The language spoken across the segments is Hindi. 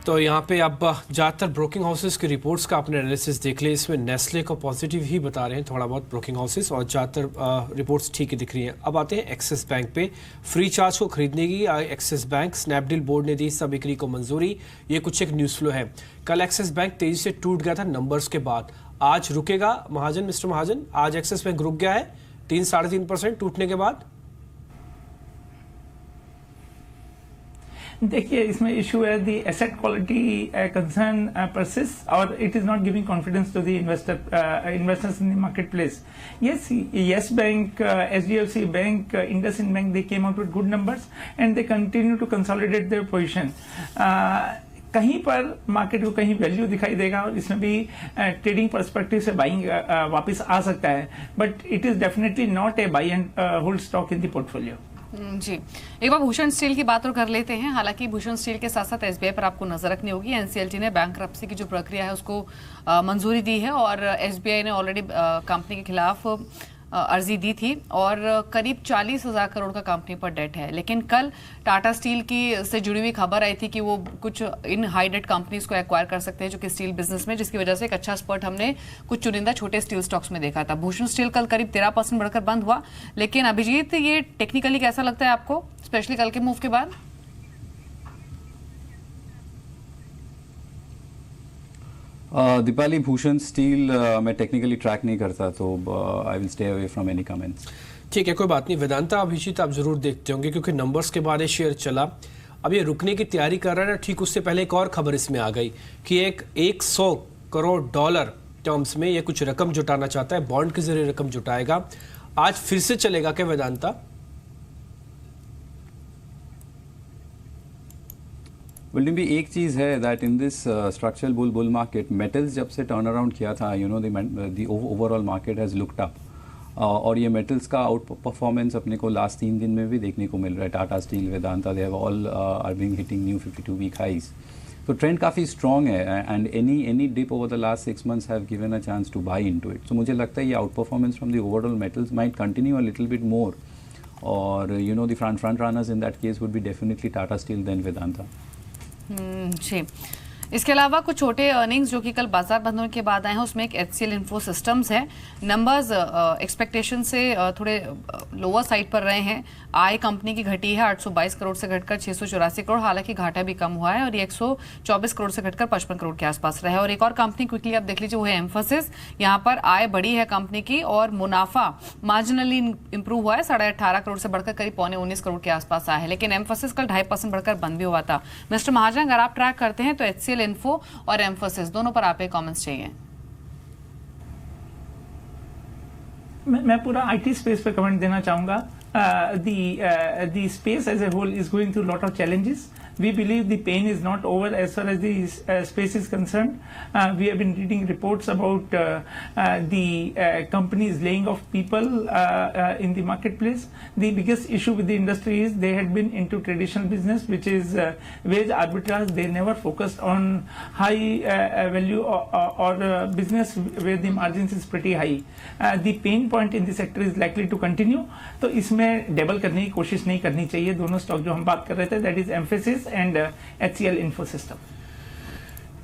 तो यहाँ पे अब ज़्यादातर ब्रोकिंग हाउसेस की रिपोर्ट्स का आपने एनालिसिस देख लिया। इसमें नेस्ले को पॉजिटिव ही बता रहे हैं थोड़ा बहुत ब्रोकिंग हाउसेस, और ज़्यादातर रिपोर्ट्स ठीक ही दिख रही हैं। अब आते हैं एक्सिस बैंक पे। फ्री चार्ज को खरीदने की एक्सिस बैंक स्नैपडील बोर्ड ने दी सब बिक्री को मंजूरी। ये कुछ एक न्यूज़ फ्लो है। कल एक्सिस बैंक तेजी से टूट गया था नंबर्स के बाद, आज रुकेगा महाजन, मिस्टर महाजन? आज एक्सिस बैंक रुक गया है 3-3.5% टूटने के बाद। देखिए, इसमें इशू है the asset quality concern persist और it is not giving confidence to the investors in the market place. Yes Bank, HDFC Bank, IndusInd Bank, they came out with good numbers and they continue to consolidate their position. कहीं पर मार्केट को कहीं वैल्यू दिखाई देगा और इसमें भी ट्रेडिंग पर्सपेक्टिव से बाइंग वापस आ सकता है, but it is definitely not a buy and hold stock in the portfolio. जी, एक बार भूषण स्टील की बात और कर लेते हैं. हालांकि भूषण स्टील के साथ साथ एसबीआई पर आपको नजर रखनी होगी. एनसीएलटी ने बैंकरप्सी की जो प्रक्रिया है उसको मंजूरी दी है और एसबीआई ने ऑलरेडी कंपनी के खिलाफ अर्जी दी थी और करीब 40,000 करोड़ का कंपनी पर डेट है. लेकिन कल टाटा स्टील की से जुड़ी हुई खबर आई थी कि वो कुछ इन हाई डेट कंपनीज को एक्वायर कर सकते हैं जो कि स्टील बिजनेस में, जिसकी वजह से एक अच्छा स्पर्ट हमने कुछ चुनिंदा छोटे स्टील स्टॉक्स में देखा था. भूषण स्टील कल करीब 13% बढ़कर बंद हुआ. लेकिन अभिजीत, ये टेक्निकली कैसा लगता है आपको, स्पेशली कल के मूव के बाद? दीपाली, भूषण स्टील मैं टेक्निकली ट्रैक नहीं करता, तो I will stay away from any comments. ठीक है, कोई बात नहीं. वेदांता, अभिजीत आप जरूर देखते होंगे क्योंकि नंबर्स के बाद शेयर चला. अब ये रुकने की तैयारी कर रहा है ना, ठीक उससे पहले एक और खबर इसमें आ गई कि एक $100 करोड़ टर्म्स में ये कुछ रकम जुटाना चाहता है, बॉन्ड के जरिए रकम जुटाएगा. आज फिर से चलेगा क्या वेदांता? बिल्डिंग भी एक चीज़ है that in this structural bull market, metals जब से टर्न अराउंड किया था, you know the overall market has looked up, और ये मेटल्स का आउट परफॉर्मेंस अपने को लास्ट 3 दिन में भी देखने को मिल रहा है. Tata steel, Vedanta, they have all are being hitting new 52 week highs. तो ट्रेंड काफ़ी स्ट्रॉन्ग है and any dip over the last 6 months have given a chance to buy into it. So मुझे लगता है ये outperformance from the overall metals might continue a little bit more, और you know the front runners in that case would be definitely Tata steel then Vedanta. जी, इसके अलावा कुछ छोटे अर्निंग्स जो कि कल बाजार बंद होने के बाद आए हैं, उसमें एक HCL इन्फो सिस्टम्स है. नंबर्स एक्सपेक्टेशन से थोड़े लोअर साइड पर रहे हैं. आय कंपनी की घटी है 822 करोड़ से घटकर 684 करोड़. हालांकि घाटा भी कम हुआ है और ये 124 करोड़ से घटकर 55 करोड़ के आसपास रहा है. और एक और कंपनी क्विकली आप देख लीजिए, वो है एम्फोसिस. यहाँ पर आय बढ़ी है कंपनी की और मुनाफा मार्जिनली इंप्रूव हुआ है, 18.5 करोड़ से बढ़कर करीब 19 करोड़ के आसपास आया है. लेकिन एम्फोसिस कल 2.5% बढ़कर बंद भी हुआ था. मिस्टर महाजन, अगर आप ट्रैक करते हैं तो HCL इन्फो और एम्फोसिस दोनों पर आप कमेंट्स चाहिए. मैं पूरा आईटी स्पेस पे कमेंट देना चाहूंगा. The space as a whole is going through a lot of challenges. We believe the pain is not over as far as the space is concerned. We have been reading reports about the companies laying off people in the marketplace. The biggest issue with the industry is they had been into traditional business, which is wage arbitrage. They never focused on high value or business where the margins is pretty high. The pain point in the sector is likely to continue. तो इसमें डबल करने की कोशिश नहीं करनी चाहिए. दोनों स्टॉक जो हम बात कर रहे थे, that is emphasis and HCL info system.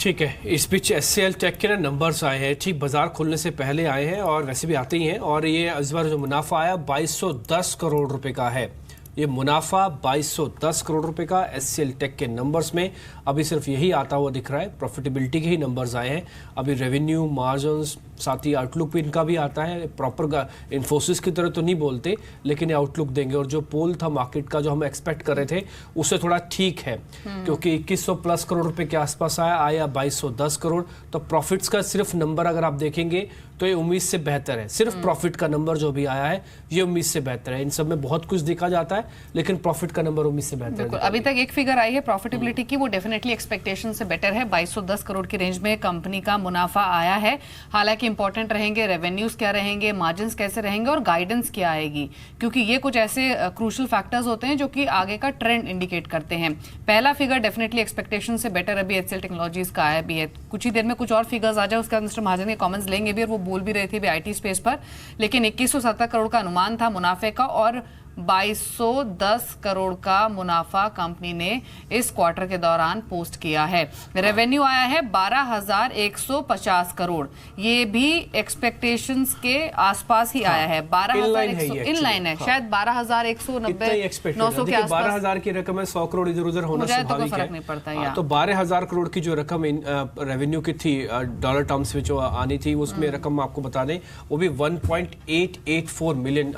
ठीक है, इस बीच HCL टेक के ना नंबर्स आए हैं, ठीक बाजार खुलने से पहले आए हैं और वैसे भी आते ही हैं. और ये इस बार जो मुनाफा आया 2210 करोड़ रुपए का है. ये मुनाफा 2210 करोड़ रुपए का HCL टेक के नंबर्स में अभी सिर्फ यही आता हुआ दिख रहा है. प्रॉफिटेबिलिटी के ही नंबर्स आए हैं. अभी रेवेन्यू, मार्जिन्स, साथ ही आउटलुक भी इनका भी आता है. प्रॉपर इन्फोसिस की तरह तो नहीं बोलते, लेकिन ये आउटलुक देंगे. और जो पोल था मार्केट का जो हम एक्सपेक्ट कर रहे थे उससे थोड़ा ठीक है, क्योंकि 2100 प्लस करोड़ रुपए के आसपास आया 2210 करोड़. तो प्रॉफिट्स का सिर्फ नंबर अगर आप देखेंगे तो ये उम्मीद से बेहतर है. सिर्फ प्रॉफिट का नंबर जो भी आया है ये उम्मीद से बेहतर है. इन सब में बहुत कुछ देखा जाता है, लेकिन प्रॉफिट का नंबर उम्मीद से बेहतर है. अभी तक एक फिगर आई है प्रॉफिटेबिलिटी की, वो डेफिनेटली एक्सपेक्टेशन से बेटर है. 2210 करोड़ की रेंज में कंपनी का मुनाफा आया है. हालांकि इंपॉर्टेंट रहेंगे रेवेन्यूज क्या रहेंगे, मार्जिन्स कैसे रहेंगे और गाइडेंस क्या आएगी, क्योंकि ये कुछ ऐसे क्रूशियल फैक्टर्स होते हैं जो कि आगे का ट्रेंड इंडिकेट करते हैं. पहला फिगर डेफिनेटली एक्सपेक्टेशन से बेटर अभी HCL टेक्नोलॉजीज का आया भी है. कुछ ही देर में कुछ और फिगर्स आ जाए, उसके बाद मिस्टर महाजन के कमेंट्स लेंगे भी, और वो बोल भी रहे थे भी आईटी स्पेस पर. लेकिन 2170 करोड़ का अनुमान था मुनाफे का और 2210 करोड़ का मुनाफा कंपनी ने इस क्वार्टर के दौरान पोस्ट किया है। रेवेन्यू आया है 12,150 करोड़, ये भी एक्सपेक्टेशंस के आसपास ही आया है। 12,100 इन लाइन है, शायद 12,190 900 के आसपास। 12,000 की रकम है, 100 करोड़ इधर उधर होना स्वाभाविक है। नहीं पड़ता है। तो 12,000 करोड़ की जो रकम रेवेन्यू की थी डॉलर टर्म्स में जो आनी थी, उसमें रकम आपको बता दें वो भी 1.884 मिलियन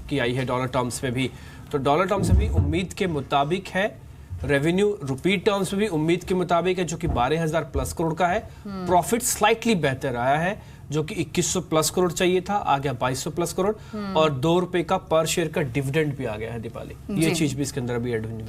की आई है डॉलर टर्म्स में भी। तो डॉलर टर्म्स में भी उम्मीद के मुताबिक है। रेवेन्यू रुपी टर्म्स में भी उम्मीद के मुताबिक है, जो कि 12,000 प्लस करोड़ का है। प्रॉफिट स्लाइटली बेहतर आया है, जो कि 2100 प्लस करोड़ चाहिए था, आ गया 2200 प्लस करोड़, और ₹2 का पर शेयर का डिविडेंड भी आ गया है दीपाली। ये चीज भी इसके अंदर अभी ऐड हुई है।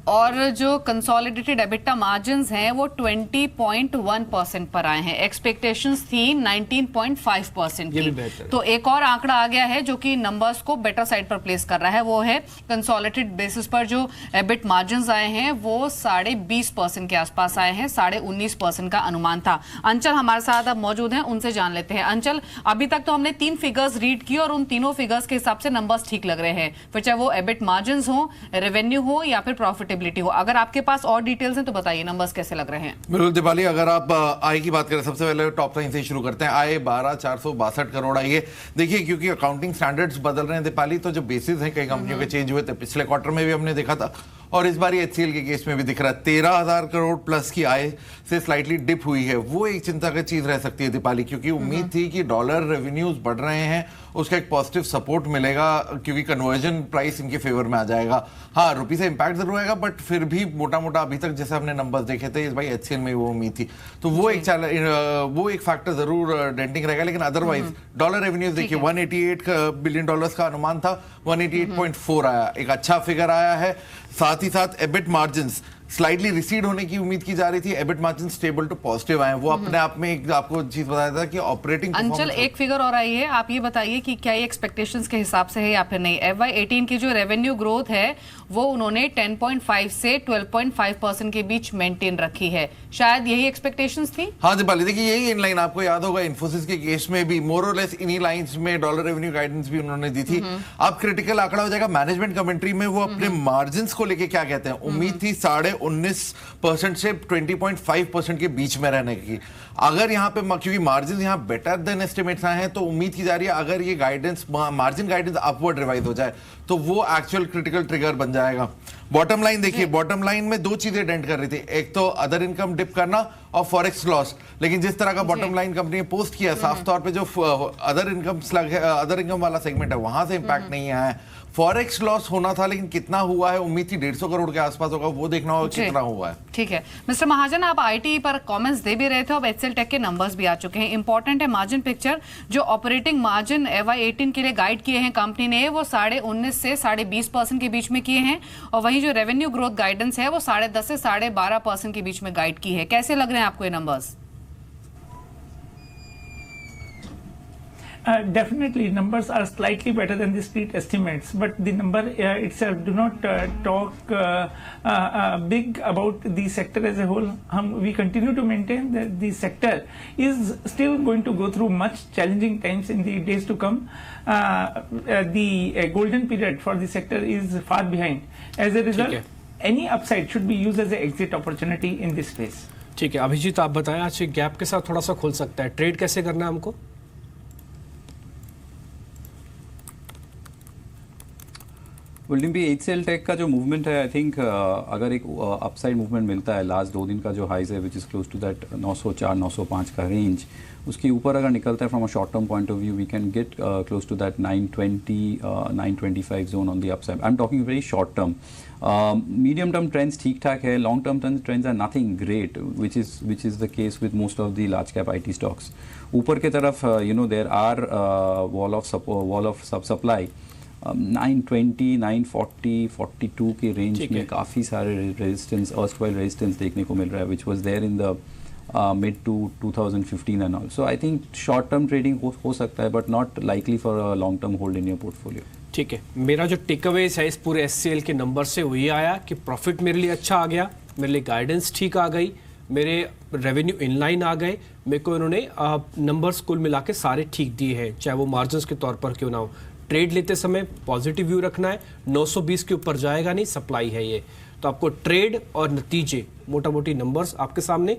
और जो कंसोलिडेटेड एबिटा मार्जिन्स हैं वो 20.1% पर आए हैं। एक्सपेक्टेशंस थी 19.5% की। तो एक और आंकड़ा आ गया है जो कि नंबर्स को बेटर साइड पर प्लेस कर रहा है, वो है कंसोलिडेटेड बेसिस पर जो एबिट मार्जिन्स आए हैं वो 20.5% के आसपास आए हैं। 19.5% का अनुमान था। अंचल हमारे साथ अब मौजूद हैं, उनसे जान लेते हैं। अंचल, अभी तक तो हमने 3 फिगर्स रीड की और उन तीनों फिगर्स के हिसाब से नंबर्स ठीक लग रहे हैं, फिर चाहे वो एबिट मार्जिन्स हो, रेवेन्यू हो या फिर प्रॉफिटेबिलिटी हो। अगर आपके पास और डिटेल्स हैं तो बताइए, नंबर्स कैसे लग रहे हैं? बिल्कुल दीपाली, अगर आप आय की बात करें, सबसे पहले टॉप लाइन से शुरू करते हैं। आय 12,462 करोड़ आई है। देखिए, क्योंकि अकाउंटिंग स्टैंडर्ड्स बदल रहे हैं दीपाली, तो जो बेसिस हैं कई कंपनियों के चेंज हुए थे। पिछले क्वार्टर में भी हमने देखा था और इस बार HCL के केस में भी दिख रहा है। 13,000 करोड़ प्लस की आय से स्लाइटली डिप हुई है। वो एक चिंता की चीज रह सकती है दीपाली, क्योंकि उम्मीद थी कि डॉलर रेवेन्यूज बढ़ रहे हैं, उसका एक पॉजिटिव सपोर्ट मिलेगा, क्योंकि कन्वर्जन प्राइस इनके फेवर में आ जाएगा। हाँ, रुपी से इंपैक्ट जरूर आएगा, बट फिर भी मोटा मोटा अभी तक जैसे हमने नंबर्स देखे थे, इस भाई HCL में वो उम्मीद थी, तो वो एक फैक्टर जरूर डेंटिंग रहेगा। लेकिन अदरवाइज डॉलर रेवेन्यूज देखिए, $188 बिलियन का अनुमान था, 188.4 आया, एक अच्छा फिगर आया है। साथ ही साथ एबिट मार्जिन्स स्लाइडली रिसीड होने की उम्मीद की जा रही थी, EBIT margin stable to positive आए। वो अपने आप में एक आपको चीज बताया था कि ऑपरेटिंग अंचल एक फिगर और आई है, आप ये बताइए कि क्या ये एक्सपेक्टेशंस के हिसाब से है या फिर नहीं। FY18 की जो रेवेन्यू ग्रोथ है वो उन्होंने 10.5 से 12.5% के बीच मेंटेन रखी है, शायद यही एक्सपेक्टेशंस थी। हाँ दीपाली, देखिए यही इन लाइन आपको याद होगा, इन्फोसिस के केस में भी मोर और लेस इन्हीं लाइंस में डॉलर रेवेन्यू गाइडेंस भी उन्होंने दी थी। अब क्रिटिकल आंकड़ा हो जाएगा मैनेजमेंट कमेंट्री में, वो अपने मार्जिन को लेके क्या कहते हैं। उम्मीद थी 19.5% से 20.5% के बीच में रहने की। अगर यहाँ पे क्योंकि मार्जिन यहाँ बेटर देन एस्टिमेट्स आए हैं, तो उम्मीद की जा रही है अगर ये guidance margin guidance upward revise हो जाए तो वो एक्चुअल क्रिटिकल ट्रिगर बन जाएगा। बॉटम लाइन देखिए, बॉटम लाइन में 2 चीजें डेंट कर रही थी, एक तो अदर इनकम डिप करना और फॉरेक्स लॉस। लेकिन जिस तरह का बॉटम लाइन कंपनी ने पोस्ट किया, साफ तौर पे जो अदर इनकम वाला सेगमेंट है वहां से इंपैक्ट नहीं आया है। फॉरेक्स लॉस होना था, लेकिन कितना हुआ है, उम्मीद थी 150 करोड़ के आसपास होगा, वो देखना होगा कितना हुआ है। ठीक है मिस्टर महाजन, आप आईटी पर कमेंट्स दे भी रहे थे, अब HCL टेक के नंबर्स भी आ चुके हैं। इंपॉर्टेंट है मार्जिन पिक्चर, जो ऑपरेटिंग मार्जिन FY18 के लिए गाइड किए हैं कंपनी ने, वो 19.5 से 20.5% के बीच में किए हैं, और वहीं जो रेवेन्यू ग्रोथ गाइडेंस है वो 10.5 से 12.5% के बीच में गाइड की है। कैसे लग रहे हैं आपको ये numbers? Definitely, numbers are slightly better than the street estimates, but the number itself do not talk big about the sector as a whole. We continue to maintain that the sector is still going to go through much challenging times in the days to come. The golden period for the sector is far behind. As a result, any upside should be used as an exit opportunity in this space. ठीक है, अभिजीत आप बताएं, आज गैप के साथ थोड़ा सा खुल सकता है, ट्रेड कैसे करना है हमको? बिल्डिंग भी HCL टेक का जो मूवमेंट है, आई थिंक अगर एक अपसाइड मूवमेंट मिलता है, लास्ट 2 दिन का जो हाइज है which is close to that 904-905 का रेंज, उसके ऊपर अगर निकलता है from a short term point of view, we can get close to that 920-925 zone on the upside. I am talking very short term. Medium term trends ठीक ठाक है, long term trends are nothing great, which is the case with most of the large cap IT stocks. ऊपर की तरफ there are wall of supply 920, 940, 42 के रेंज में काफ़ी सारे रेजिस्टेंस, अर्स्टवाइल रेजिस्टेंस देखने को मिल रहा है, which was there in the mid to 2015 and all. So I think short term trading हो सकता है, but not likely for a long term hold in your portfolio. ठीक है, मेरा जो टेकअवेज है इस पूरे HCL के नंबर से वही आया कि प्रॉफिट मेरे लिए अच्छा आ गया, मेरे लिए गाइडेंस ठीक आ गई, मेरे रेवेन्यू इनलाइन आ गए, मेरे को इन्होंने नंबर्स कुल मिला के सारे ठीक दिए हैं, चाहे वो मार्जिन्स के तौर पर क्यों ना हो। ट्रेड लेते समय पॉजिटिव व्यू रखना है, 920 के ऊपर जाएगा नहीं, सप्लाई है ये। तो आपको ट्रेड और नतीजे, मोटा मोटी नंबर्स आपके सामने।